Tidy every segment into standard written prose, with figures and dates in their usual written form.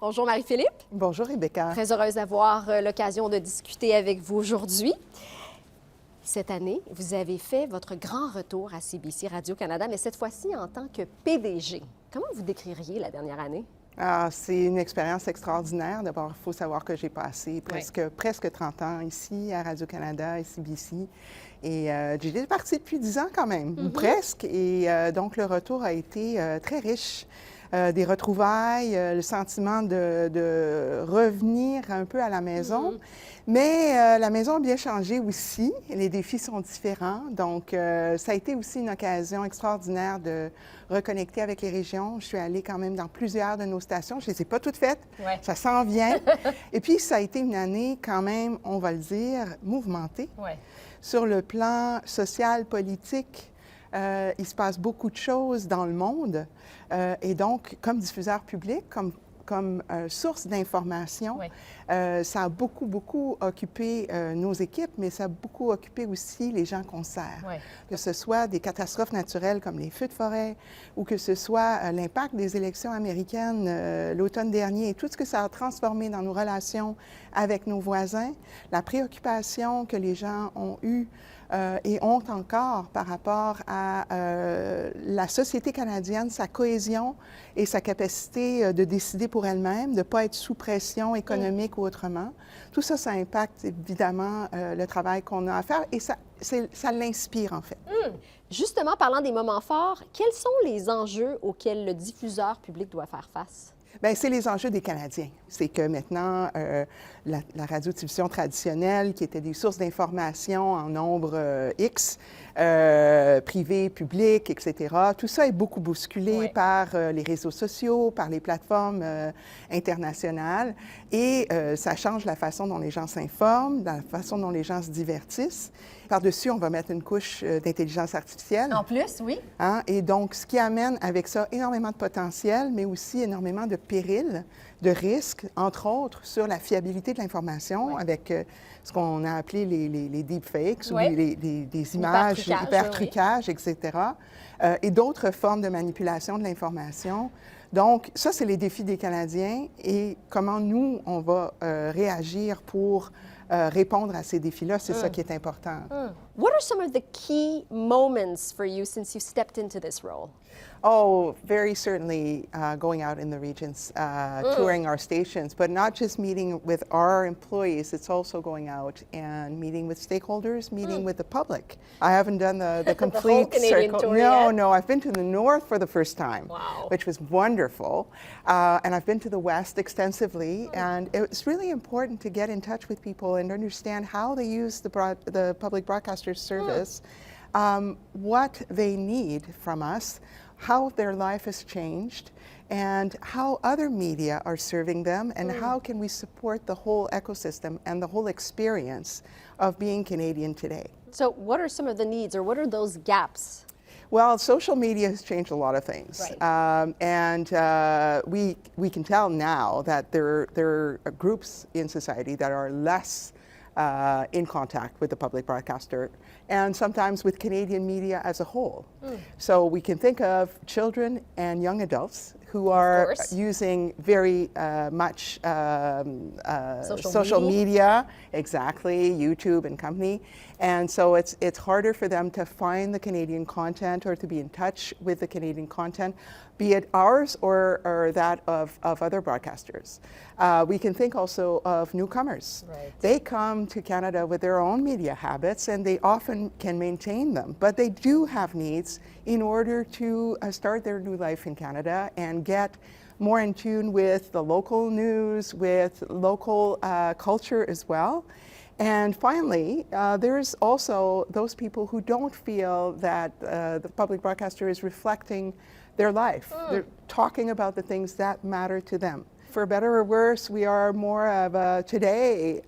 Bonjour Marie-Philippe. Bonjour Rebecca. Très heureuse d'avoir l'occasion de discuter avec vous aujourd'hui. Cette année, vous avez fait votre grand retour à CBC Radio-Canada, mais cette fois-ci en tant que PDG. Comment vous décririez la dernière année? C'est une expérience extraordinaire. D'abord, il faut savoir que j'ai passé presque 30 ans ici à Radio-Canada et CBC. Et j'étais partie depuis 10 ans quand même, ou presque. Et donc, le retour a été très riche. Des retrouvailles, le sentiment de revenir un peu à la maison. Mais la maison a bien changé aussi. Les défis sont différents. Donc, ça a été aussi une occasion extraordinaire de reconnecter avec les régions. Je suis allée quand même dans plusieurs de nos stations. Je ne les ai pas toutes faites. Ouais. Ça s'en vient. Et puis, ça a été une année quand même, on va le dire, mouvementée. Ouais. Sur le plan social, politique, il se passe beaucoup de choses dans le monde. Et donc, comme diffuseur public, comme source d'information, ça a beaucoup occupé nos équipes, mais ça a beaucoup occupé aussi les gens qu'on sert. Que ce soit des catastrophes naturelles comme les feux de forêt, ou que ce soit l'impact des élections américaines l'automne dernier, et tout ce que ça a transformé dans nos relations avec nos voisins, la préoccupation que les gens ont eue et ont encore par rapport à la société canadienne, sa cohésion et sa capacité de décider pour elle-même, de ne pas être sous pression économique ou autrement. Tout ça, ça impacte évidemment le travail qu'on a à faire et ça l'inspire en fait. Justement, parlant des moments forts, quels sont les enjeux auxquels le diffuseur public doit faire face? Bien, c'est les enjeux des Canadiens. C'est que maintenant, la radiodiffusion traditionnelle, qui était des sources d'information en nombre X, privé, public, etc., tout ça est beaucoup bousculé par les réseaux sociaux, par les plateformes internationales. Et ça change la façon dont les gens s'informent, la façon dont les gens se divertissent. Par-dessus, on va mettre une couche d'intelligence artificielle. En plus, oui. Hein? Et donc, ce qui amène avec ça énormément de potentiel, mais aussi énormément de périls, de risques, entre autres, sur la fiabilité de l'information avec ce qu'on a appelé les deepfakes ou des images, hyper-trucages, etc., et d'autres formes de manipulation de l'information. Donc, ça, c'est les défis des Canadiens et comment nous, on va réagir pour répondre à ces défis-là, c'est ça qui est important. What are some of the key moments for you since you stepped into this role? Oh, very certainly going out in the regions, touring our stations, but not just meeting with our employees, it's also going out and meeting with stakeholders, meeting with the public. I haven't done the complete the whole Canadian circle. tour yet? No, I've been to the north for the first time, Wow. which was wonderful. And I've been to the west extensively, and it's really important to get in touch with people and understand how they use the public broadcaster service, what they need from us, how their life has changed, and how other media are serving them, and how can we support the whole ecosystem and the whole experience of being Canadian today. So what are some of the needs, or what are those gaps? Well, social media has changed a lot of things. And we can tell now that there are groups in society that are less in contact with the public broadcaster and sometimes with Canadian media as a whole. So we can think of children and young adults who are using very much social media, exactly, YouTube and company. And so it's harder for them to find the Canadian content or to be in touch with the Canadian content, be it ours or that of other broadcasters. We can think also of newcomers. They come to Canada with their own media habits and they often can maintain them, but they do have needs in order to start their new life in Canada and get more in tune with the local news, with local culture as well. And finally, there's also those people who don't feel that the public broadcaster is reflecting their life. They're talking about the things that matter to them. For better or worse, we are more of today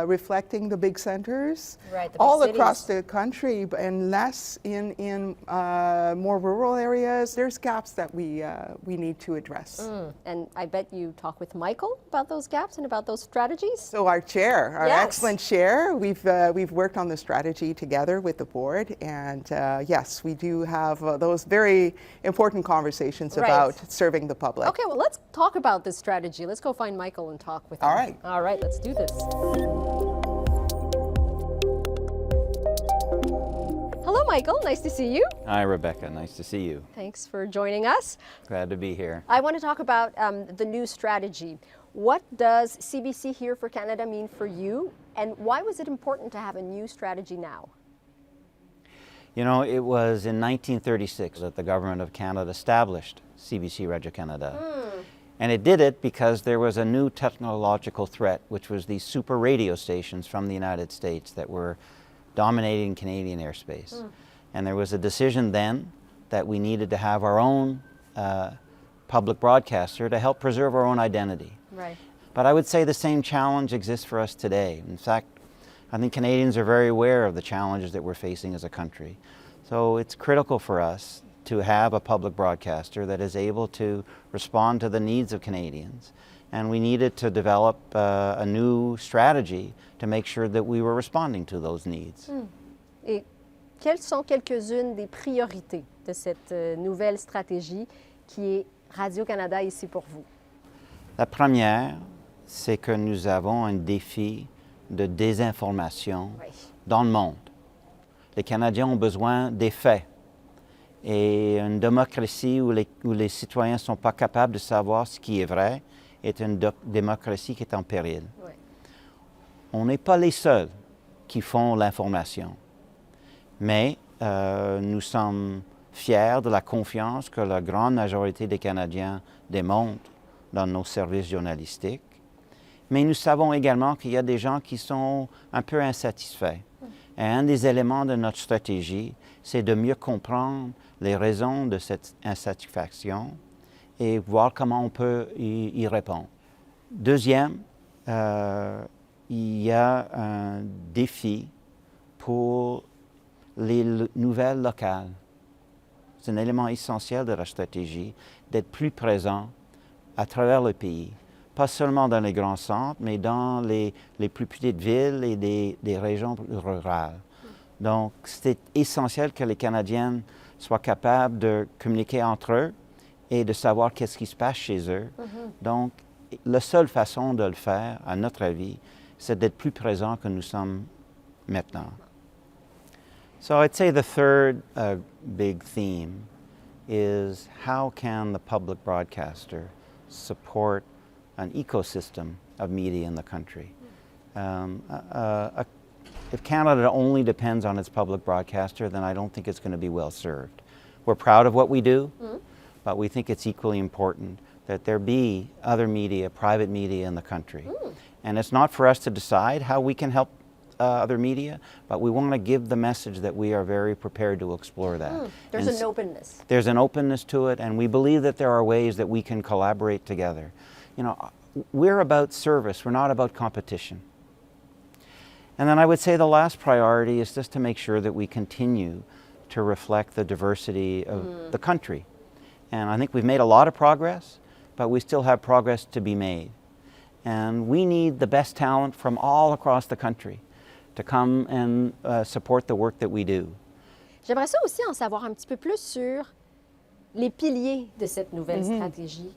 reflecting the big centers all across the country and less in more rural areas. There's gaps that we need to address. And I bet you talk with Michael about those gaps and about those strategies? So our chair, our excellent chair, we've worked on the strategy together with the board, and yes, we do have those very important conversations about serving the public. Okay, well, let's talk about this strategy strategy. Let's go find Michael and talk with him. All right. All right, let's do this. Hello, Michael. Nice to see you. Hi, Rebecca. Nice to see you. Thanks for joining us. Glad to be here. I want to talk about the new strategy. What does CBC Here for Canada mean for you, and why was it important to have a new strategy now? You know, it was in 1936 that the Government of Canada established CBC Radio-Canada. And it did it because there was a new technological threat, which was these super radio stations from the United States that were dominating Canadian airspace. And there was a decision then that we needed to have our own public broadcaster to help preserve our own identity. Right. But I would say the same challenge exists for us today. In fact, I think Canadians are very aware of the challenges that we're facing as a country. So it's critical for us to have a public broadcaster that is able to respond to the needs of Canadians. And we needed to develop a new strategy to make sure that we were responding to those needs. Et quelles sont quelques-unes des priorités de cette nouvelle stratégie qui est Radio-Canada ici pour vous? La première, c'est que nous avons un défi de désinformation Oui. dans le monde. Les Canadiens ont besoin des faits. Et une démocratie où les citoyens ne sont pas capables de savoir ce qui est vrai est une démocratie qui est en péril. Oui. On n'est pas les seuls qui font l'information, mais nous sommes fiers de la confiance que la grande majorité des Canadiens démontrent dans nos services journalistiques. Mais nous savons également qu'il y a des gens qui sont un peu insatisfaits. Et un des éléments de notre stratégie, c'est de mieux comprendre les raisons de cette insatisfaction et voir comment on peut y répondre. Deuxième, il y a un défi pour les nouvelles locales. C'est un élément essentiel de la stratégie d'être plus présent à travers le pays, pas seulement dans les grands centres, mais dans les plus petites villes et des régions rurales. Donc, c'est essentiel que les Canadiens soient capables de communiquer entre eux et de savoir qu'est-ce qui se passe chez eux. Donc, la seule façon de le faire, à notre avis, c'est d'être plus présent que nous sommes maintenant. So I'd say the third big theme is how can the public broadcaster support an ecosystem of media in the country? If Canada only depends on its public broadcaster, then I don't think it's going to be well served. We're proud of what we do, but we think it's equally important that there be other media, private media in the country. And it's not for us to decide how we can help other media, but we want to give the message that we are very prepared to explore that. There's And an openness. There's an openness to it, and we believe that there are ways that we can collaborate together. You know, we're about service, we're not about competition. And then I would say the last priority is just to make sure that we continue to reflect the diversity of the country. And I think we've made a lot of progress, but we still have progress to be made. And we need the best talent from all across the country to come and support the work that we do. J'aimerais ça aussi en savoir un petit peu plus sur les piliers de cette nouvelle stratégie.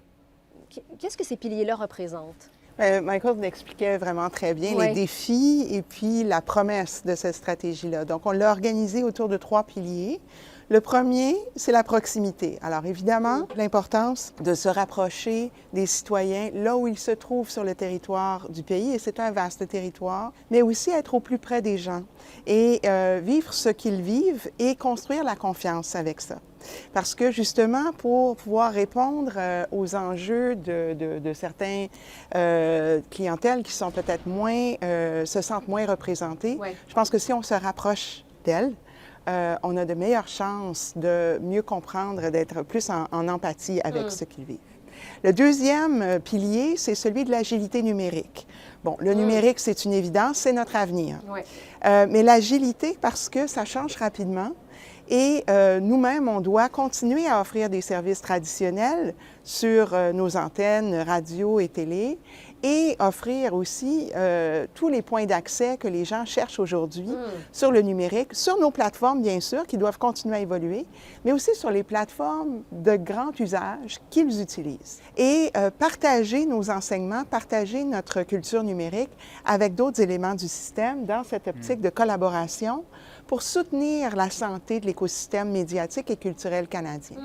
Qu'est-ce que ces piliers-là représentent? Michael l'expliquait vraiment très bien, Oui. les défis et puis la promesse de cette stratégie-là. Donc, on l'a organisé autour de 3 piliers. Le premier, c'est la proximité. Alors, évidemment, l'importance de se rapprocher des citoyens là où ils se trouvent sur le territoire du pays, et c'est un vaste territoire, mais aussi être au plus près des gens et vivre ce qu'ils vivent et construire la confiance avec ça. Parce que justement, pour pouvoir répondre aux enjeux de certains clientèles qui sont peut-être moins, se sentent moins représentées, Ouais. je pense que si on se rapproche d'elles, on a de meilleures chances de mieux comprendre, d'être plus en empathie avec ce qu'ils vivent. Le deuxième pilier, c'est celui de l'agilité numérique. Bon, le numérique, c'est une évidence, c'est notre avenir. Ouais. Mais l'agilité, parce que ça change rapidement, et nous-mêmes, on doit continuer à offrir des services traditionnels sur nos antennes radio et télé et offrir aussi tous les points d'accès que les gens cherchent aujourd'hui sur le numérique, sur nos plateformes, bien sûr, qui doivent continuer à évoluer, mais aussi sur les plateformes de grand usage qu'ils utilisent. Et partager nos enseignements, partager notre culture numérique avec d'autres éléments du système dans cette optique de collaboration pour soutenir la santé de l'écosystème médiatique et culturel canadien.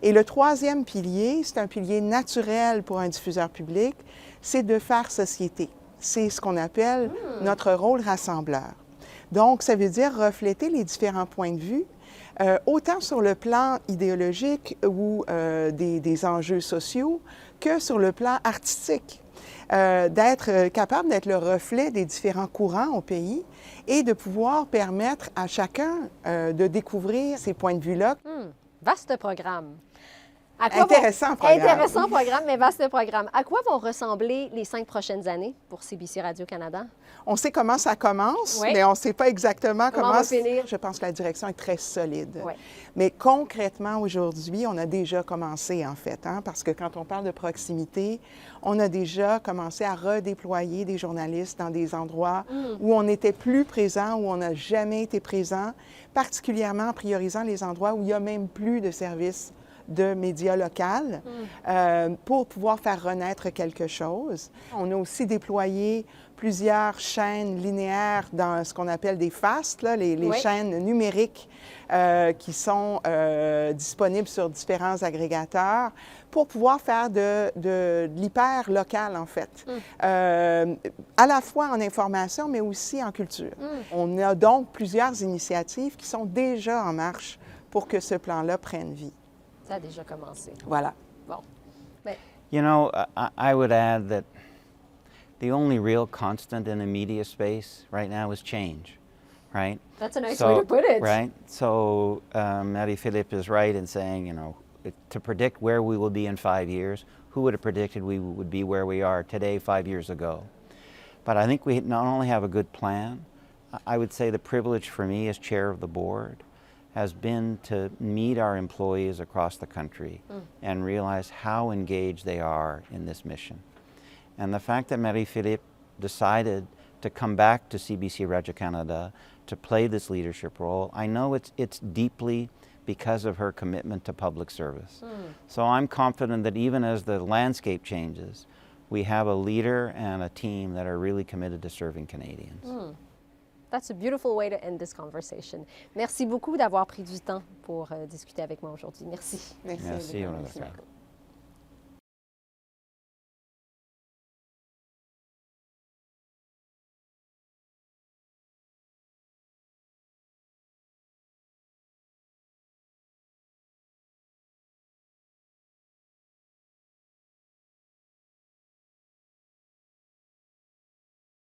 Et le troisième pilier, c'est un pilier naturel pour un diffuseur public, c'est de faire société. C'est ce qu'on appelle notre rôle rassembleur. Donc, ça veut dire refléter les différents points de vue, autant sur le plan idéologique ou des enjeux sociaux que sur le plan artistique. D'être capable d'être le reflet des différents courants au pays et de pouvoir permettre à chacun de découvrir ces points de vue-là. Vaste programme. Intéressant programme. Intéressant programme, mais vaste programme. À quoi vont ressembler les 5 prochaines années pour CBC Radio-Canada? On sait comment ça commence, Oui. mais on ne sait pas exactement Comment on comment va finir. Je pense que la direction est très solide. Oui. Mais concrètement, aujourd'hui, on a déjà commencé, en fait, parce que quand on parle de proximité, on a déjà commencé à redéployer des journalistes dans des endroits où on était plus présent, où on n'a jamais été présent, particulièrement en priorisant les endroits où il n'y a même plus de services de médias locaux pour pouvoir faire renaître quelque chose. On a aussi déployé plusieurs chaînes linéaires dans ce qu'on appelle des FAST, là, les Oui. chaînes numériques qui sont disponibles sur différents agrégateurs pour pouvoir faire de l'hyper local, en fait, à la fois en information, mais aussi en culture. On a donc plusieurs initiatives qui sont déjà en marche pour que ce plan-là prenne vie. Ça a déjà commencé. Voilà. Bon. Ben, You know, I would add that the only real constant in the media space right now is change, right? that's a nice way to put it. Right? So Marie-Philippe is right in saying, you know, to predict where we will be in 5 years, who would have predicted we would be where we are today 5 years ago? But I think we not only have a good plan, I would say the privilege for me as chair of the board has been to meet our employees across the country and realize how engaged they are in this mission. And the fact that Marie-Philippe decided to come back to CBC Radio-Canada to play this leadership role, I know it's deeply because of her commitment to public service. So I'm confident that even as the landscape changes, we have a leader and a team that are really committed to serving Canadians. That's a beautiful way to end this conversation. Merci beaucoup d'avoir pris du temps pour discuter avec moi aujourd'hui. Merci. Merci. Merci, Olivia. Honorable.